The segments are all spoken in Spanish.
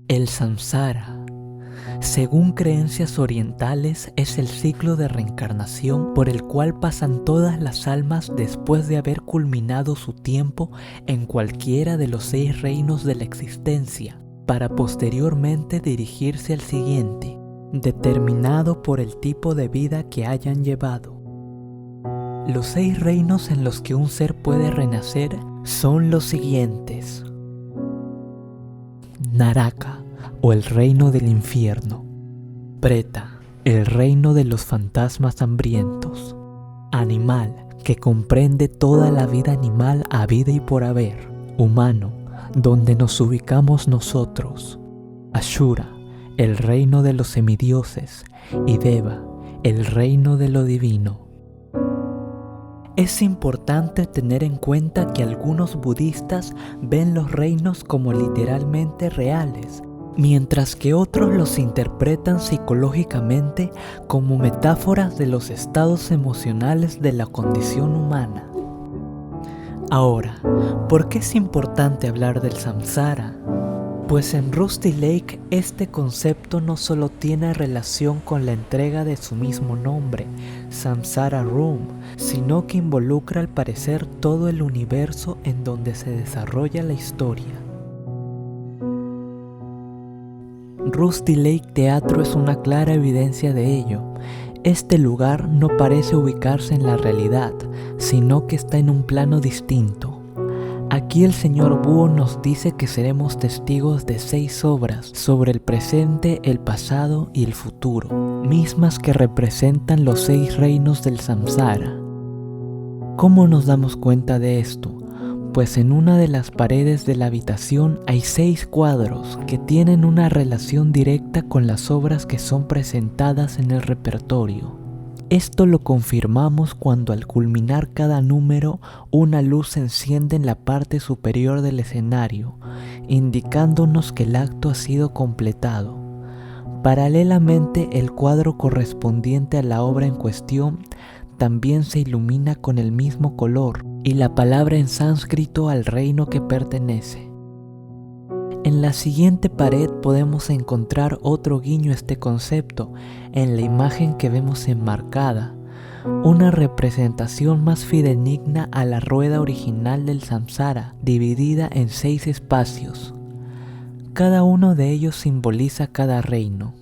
El samsara, según creencias orientales, es el ciclo de reencarnación por el cual pasan todas las almas después de haber culminado su tiempo en cualquiera de los 6 reinos de la existencia, para posteriormente dirigirse al siguiente, determinado por el tipo de vida que hayan llevado. Los 6 reinos en los que un ser puede renacer son los siguientes: Naraka, o el reino del infierno; Preta, el reino de los fantasmas hambrientos; Animal, que comprende toda la vida animal habida y por haber; Humano, donde nos ubicamos nosotros; Ashura, el reino de los semidioses; y Deva, el reino de lo divino. Es importante tener en cuenta que algunos budistas ven los reinos como literalmente reales, mientras que otros los interpretan psicológicamente como metáforas de los estados emocionales de la condición humana. Ahora, ¿por qué es importante hablar del samsara? Pues en Rusty Lake este concepto no solo tiene relación con la entrega de su mismo nombre, Samsara Room, sino que involucra al parecer todo el universo en donde se desarrolla la historia. Rusty Lake Teatro es una clara evidencia de ello. Este lugar no parece ubicarse en la realidad, sino que está en un plano distinto. Aquí el señor Búho nos dice que seremos testigos de 6 obras sobre el presente, el pasado y el futuro, mismas que representan los 6 reinos del samsara. ¿Cómo nos damos cuenta de esto? Pues en una de las paredes de la habitación hay 6 cuadros que tienen una relación directa con las obras que son presentadas en el repertorio. Esto lo confirmamos cuando al culminar cada número una luz se enciende en la parte superior del escenario, indicándonos que el acto ha sido completado. Paralelamente, el cuadro correspondiente a la obra en cuestión también se ilumina con el mismo color y la palabra en sánscrito al reino que pertenece. En la siguiente pared podemos encontrar otro guiño a este concepto en la imagen que vemos enmarcada, una representación más fidedigna a la rueda original del samsara, dividida en 6 espacios. Cada uno de ellos simboliza cada reino.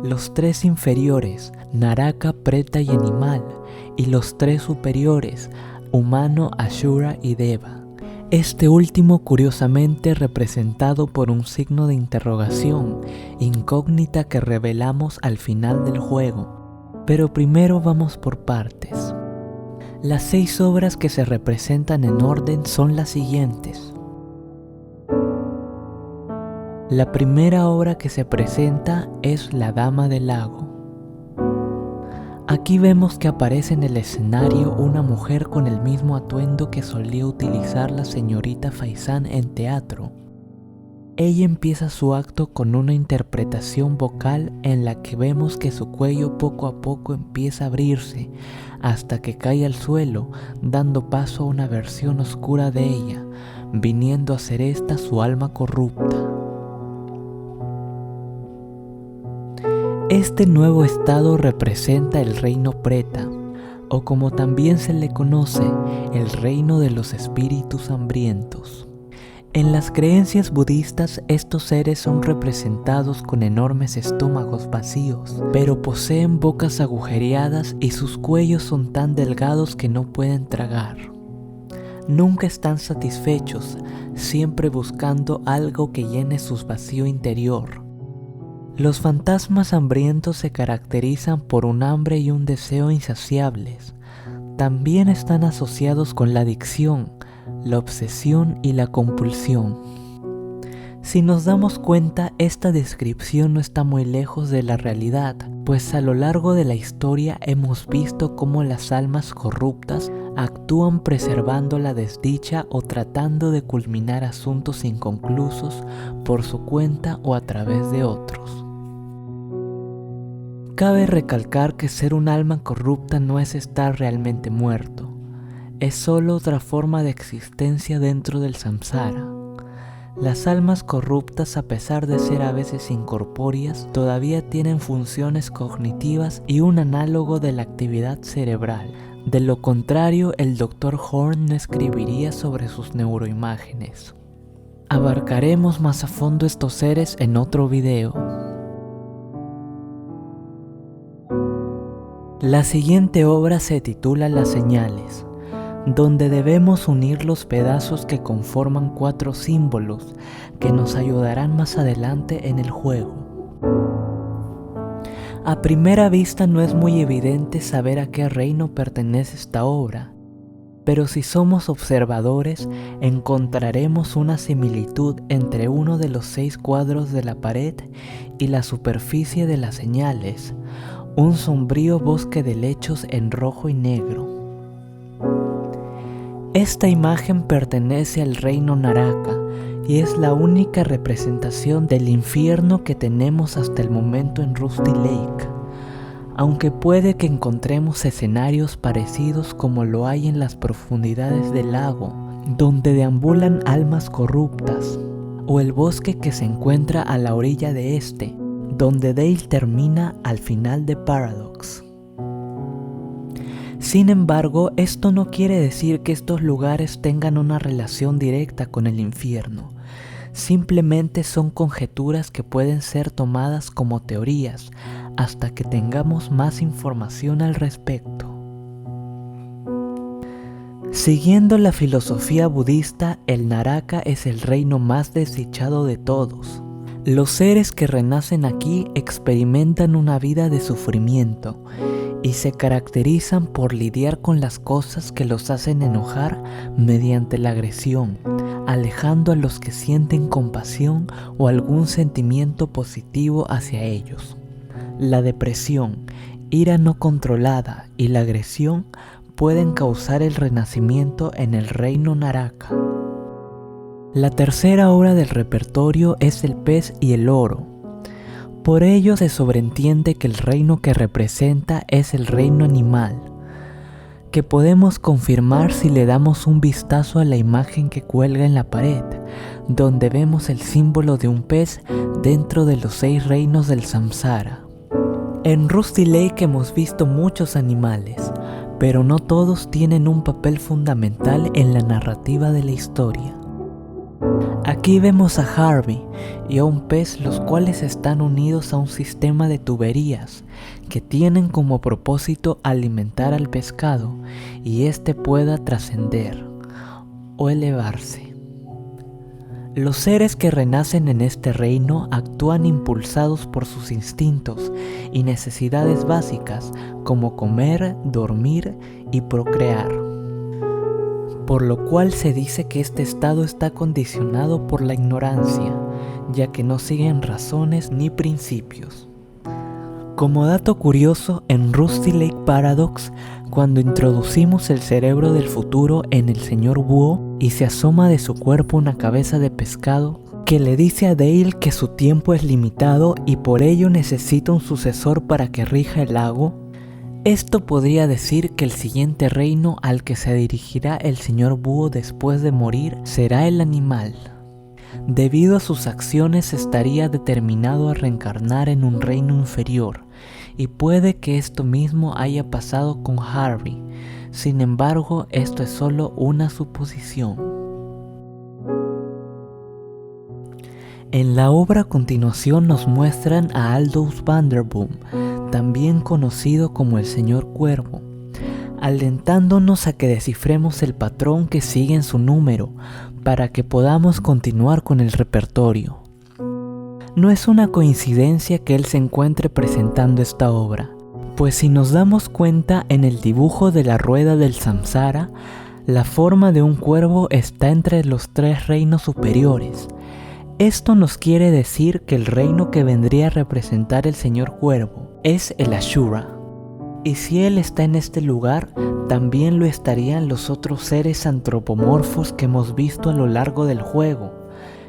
Los 3 inferiores, Naraka, Preta y Animal, y los 3 superiores, Humano, Ashura y Deva. Este último curiosamente representado por un signo de interrogación, incógnita que revelamos al final del juego. Pero primero vamos por partes. Las 6 obras que se representan en orden son las siguientes. La primera obra que se presenta es La Dama del Lago. Aquí vemos que aparece en el escenario una mujer con el mismo atuendo que solía utilizar la señorita Faisán en teatro. Ella empieza su acto con una interpretación vocal en la que vemos que su cuello poco a poco empieza a abrirse hasta que cae al suelo, dando paso a una versión oscura de ella, viniendo a ser esta su alma corrupta. Este nuevo estado representa el reino Preta, o como también se le conoce, el reino de los espíritus hambrientos. En las creencias budistas, estos seres son representados con enormes estómagos vacíos, pero poseen bocas agujereadas y sus cuellos son tan delgados que no pueden tragar. Nunca están satisfechos, siempre buscando algo que llene su vacío interior. Los fantasmas hambrientos se caracterizan por un hambre y un deseo insaciables. También están asociados con la adicción, la obsesión y la compulsión. Si nos damos cuenta, esta descripción no está muy lejos de la realidad, pues a lo largo de la historia hemos visto cómo las almas corruptas actúan preservando la desdicha o tratando de culminar asuntos inconclusos por su cuenta o a través de otros. Cabe recalcar que ser un alma corrupta no es estar realmente muerto, es solo otra forma de existencia dentro del samsara. Las almas corruptas, a pesar de ser a veces incorpóreas, todavía tienen funciones cognitivas y un análogo de la actividad cerebral. De lo contrario, el Dr. Horn no escribiría sobre sus neuroimágenes. Abarcaremos más a fondo estos seres en otro video. La siguiente obra se titula Las señales, donde debemos unir los pedazos que conforman 4 símbolos que nos ayudarán más adelante en el juego. A primera vista no es muy evidente saber a qué reino pertenece esta obra, pero si somos observadores encontraremos una similitud entre uno de los 6 cuadros de la pared y la superficie de las señales, un sombrío bosque de lechos en rojo y negro. Esta imagen pertenece al reino Naraka y es la única representación del infierno que tenemos hasta el momento en Rusty Lake, aunque puede que encontremos escenarios parecidos como lo hay en las profundidades del lago, donde deambulan almas corruptas, o el bosque que se encuentra a la orilla de este, donde Dale termina al final de Paradox. Sin embargo, esto no quiere decir que estos lugares tengan una relación directa con el infierno. Simplemente son conjeturas que pueden ser tomadas como teorías hasta que tengamos más información al respecto. Siguiendo la filosofía budista, el Naraka es el reino más desdichado de todos. Los seres que renacen aquí experimentan una vida de sufrimiento y se caracterizan por lidiar con las cosas que los hacen enojar mediante la agresión, alejando a los que sienten compasión o algún sentimiento positivo hacia ellos. La depresión, ira no controlada y la agresión pueden causar el renacimiento en el reino Naraka. La tercera obra del repertorio es el pez y el oro. Por ello se sobreentiende que el reino que representa es el reino animal, que podemos confirmar si le damos un vistazo a la imagen que cuelga en la pared, donde vemos el símbolo de un pez dentro de los 6 reinos del samsara. En Rusty Lake hemos visto muchos animales, pero no todos tienen un papel fundamental en la narrativa de la historia. Aquí vemos a Harvey y a un pez, los cuales están unidos a un sistema de tuberías que tienen como propósito alimentar al pescado y éste pueda trascender o elevarse. Los seres que renacen en este reino actúan impulsados por sus instintos y necesidades básicas como comer, dormir y procrear. Por lo cual se dice que este estado está condicionado por la ignorancia, ya que no siguen razones ni principios. Como dato curioso, en Rusty Lake Paradox, cuando introducimos el cerebro del futuro en el señor Búho y se asoma de su cuerpo una cabeza de pescado, que le dice a Dale que su tiempo es limitado y por ello necesita un sucesor para que rija el lago, esto podría decir que el siguiente reino al que se dirigirá el señor Búho después de morir será el animal. Debido a sus acciones estaría determinado a reencarnar en un reino inferior, y puede que esto mismo haya pasado con Harvey. Sin embargo, esto es solo una suposición. En la obra a continuación nos muestran a Aldous Vanderboom, también conocido como el Señor Cuervo, alentándonos a que descifremos el patrón que sigue en su número para que podamos continuar con el repertorio. No es una coincidencia que él se encuentre presentando esta obra, pues si nos damos cuenta en el dibujo de la rueda del samsara, la forma de un cuervo está entre los 3 reinos superiores. Esto nos quiere decir que el reino que vendría a representar el señor Cuervo es el Ashura. Y si él está en este lugar, también lo estarían los otros seres antropomorfos que hemos visto a lo largo del juego.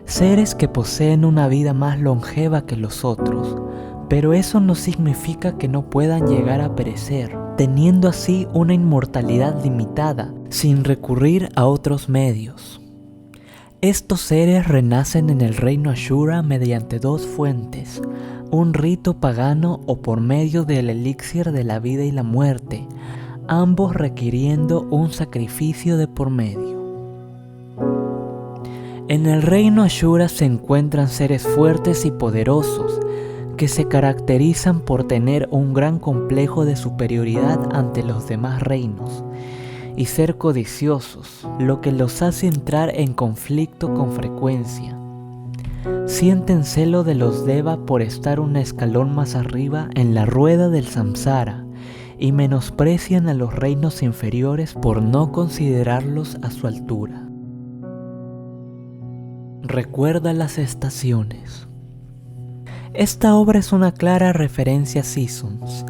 Seres que poseen una vida más longeva que los otros. Pero eso no significa que no puedan llegar a perecer, teniendo así una inmortalidad limitada, sin recurrir a otros medios. Estos seres renacen en el reino Ashura mediante dos fuentes, un rito pagano o por medio del elixir de la vida y la muerte, ambos requiriendo un sacrificio de por medio. En el reino Ashura se encuentran seres fuertes y poderosos, que se caracterizan por tener un gran complejo de superioridad ante los demás reinos, y ser codiciosos, lo que los hace entrar en conflicto con frecuencia. Sienten celo de los Deva por estar un escalón más arriba en la rueda del samsara y menosprecian a los reinos inferiores por no considerarlos a su altura. Recuerda las estaciones. Esta obra es una clara referencia a Seasons.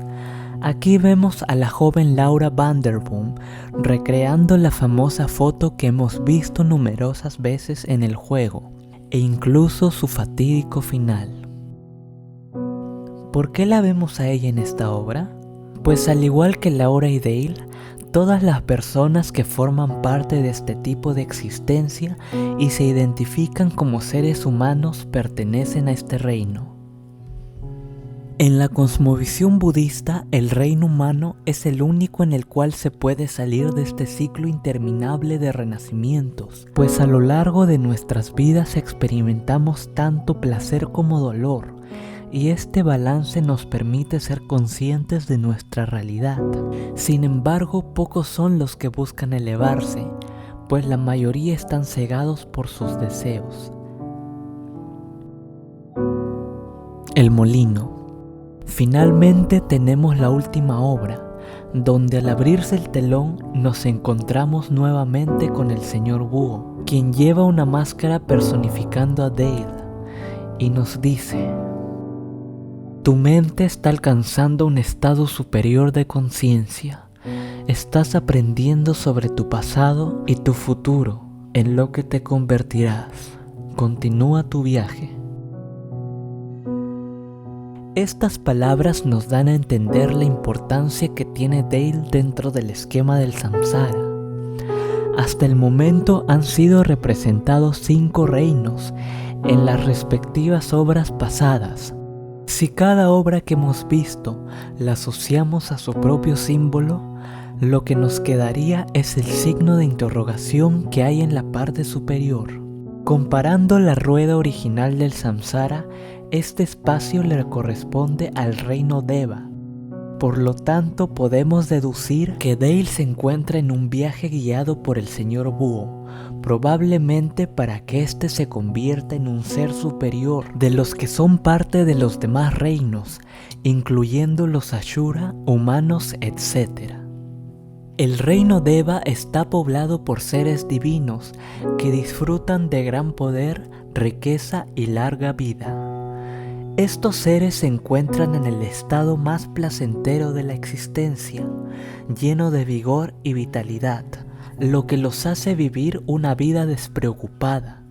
Aquí vemos a la joven Laura Vanderboom recreando la famosa foto que hemos visto numerosas veces en el juego, e incluso su fatídico final. ¿Por qué la vemos a ella en esta obra? Pues al igual que Laura y Dale, todas las personas que forman parte de este tipo de existencia y se identifican como seres humanos pertenecen a este reino. En la cosmovisión budista, el reino humano es el único en el cual se puede salir de este ciclo interminable de renacimientos, pues a lo largo de nuestras vidas experimentamos tanto placer como dolor, y este balance nos permite ser conscientes de nuestra realidad. Sin embargo, pocos son los que buscan elevarse, pues la mayoría están cegados por sus deseos. El molino. Finalmente tenemos la última obra, donde al abrirse el telón nos encontramos nuevamente con el señor Búho, quien lleva una máscara personificando a Dale, y nos dice: tu mente está alcanzando un estado superior de conciencia. Estás aprendiendo sobre tu pasado y tu futuro, en lo que te convertirás. Continúa tu viaje. Estas palabras nos dan a entender la importancia que tiene Dale dentro del esquema del samsara. Hasta el momento han sido representados 5 reinos en las respectivas obras pasadas. Si cada obra que hemos visto la asociamos a su propio símbolo, lo que nos quedaría es el signo de interrogación que hay en la parte superior. Comparando la rueda original del samsara, este espacio le corresponde al reino Deva. Por lo tanto, podemos deducir que Dale se encuentra en un viaje guiado por el señor Búho, probablemente para que éste se convierta en un ser superior de los que son parte de los demás reinos, incluyendo los Ashura, humanos, etc. El reino Deva está poblado por seres divinos que disfrutan de gran poder, riqueza y larga vida. Estos seres se encuentran en el estado más placentero de la existencia, lleno de vigor y vitalidad, lo que los hace vivir una vida despreocupada,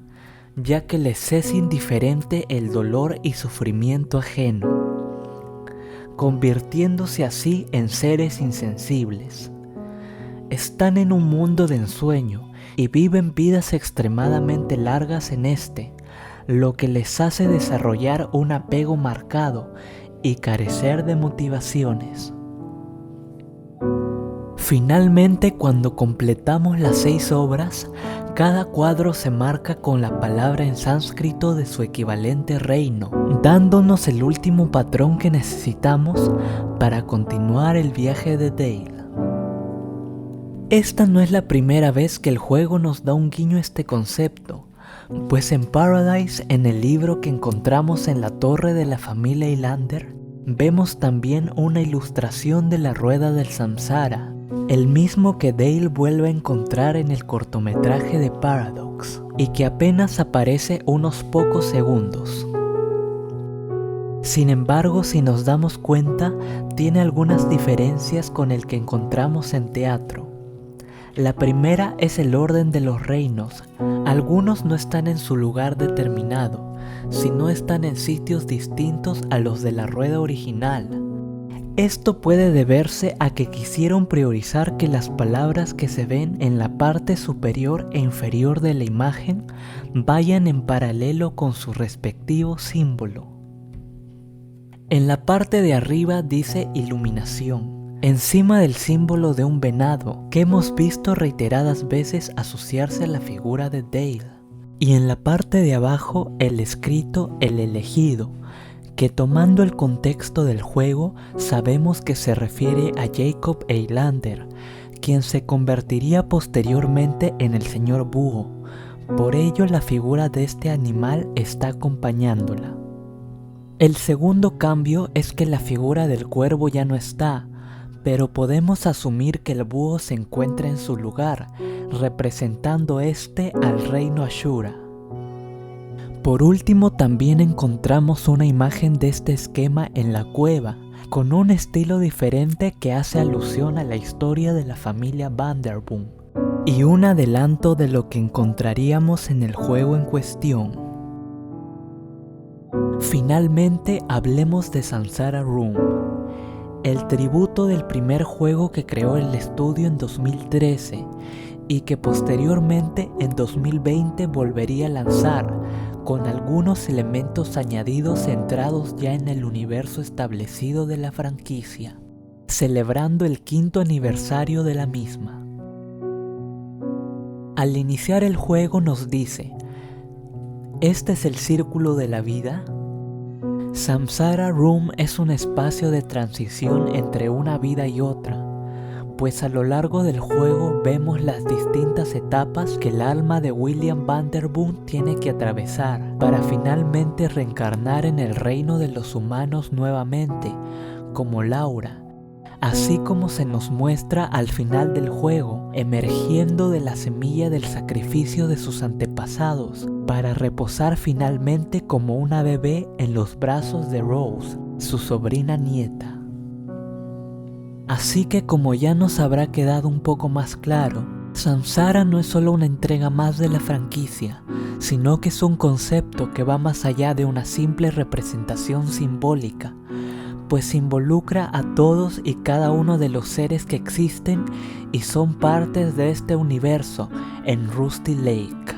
ya que les es indiferente el dolor y sufrimiento ajeno, convirtiéndose así en seres insensibles. Están en un mundo de ensueño y viven vidas extremadamente largas en este, lo que les hace desarrollar un apego marcado y carecer de motivaciones. Finalmente, cuando completamos las 6 obras, cada cuadro se marca con la palabra en sánscrito de su equivalente reino, dándonos el último patrón que necesitamos para continuar el viaje de Dale. Esta no es la primera vez que el juego nos da un guiño a este concepto, pues en Paradise, en el libro que encontramos en la torre de la familia Highlander, vemos también una ilustración de la rueda del samsara, el mismo que Dale vuelve a encontrar en el cortometraje de Paradox, y que apenas aparece unos pocos segundos. Sin embargo, si nos damos cuenta, tiene algunas diferencias con el que encontramos en teatro. La primera es el orden de los reinos. Algunos no están en su lugar determinado, sino están en sitios distintos a los de la rueda original. Esto puede deberse a que quisieron priorizar que las palabras que se ven en la parte superior e inferior de la imagen vayan en paralelo con su respectivo símbolo. En la parte de arriba dice iluminación, encima del símbolo de un venado que hemos visto reiteradas veces asociarse a la figura de Dale. Y en la parte de abajo el escrito el elegido, que tomando el contexto del juego sabemos que se refiere a Jacob Eilander, quien se convertiría posteriormente en el señor Búho. Por ello la figura de este animal está acompañándola. El segundo cambio es que la figura del cuervo ya no está, pero podemos asumir que el búho se encuentra en su lugar, representando al reino Ashura. Por último, también encontramos una imagen de este esquema en la cueva, con un estilo diferente que hace alusión a la historia de la familia Vanderboom, y un adelanto de lo que encontraríamos en el juego en cuestión. Finalmente, hablemos de Samsara Room, el tributo del primer juego que creó el estudio en 2013 y que posteriormente en 2020 volvería a lanzar, con algunos elementos añadidos centrados ya en el universo establecido de la franquicia, celebrando el 5º aniversario de la misma. Al iniciar el juego nos dice: ¿este es el círculo de la vida? Samsara Room es un espacio de transición entre una vida y otra, pues a lo largo del juego vemos las distintas etapas que el alma de William Vanderboom tiene que atravesar para finalmente reencarnar en el reino de los humanos nuevamente, como Laura, así como se nos muestra al final del juego, emergiendo de la semilla del sacrificio de sus antepasados, para reposar finalmente como una bebé en los brazos de Rose, su sobrina nieta. Así que, como ya nos habrá quedado un poco más claro, Samsara no es solo una entrega más de la franquicia, sino que es un concepto que va más allá de una simple representación simbólica, pues involucra a todos y cada uno de los seres que existen y son partes de este universo en Rusty Lake.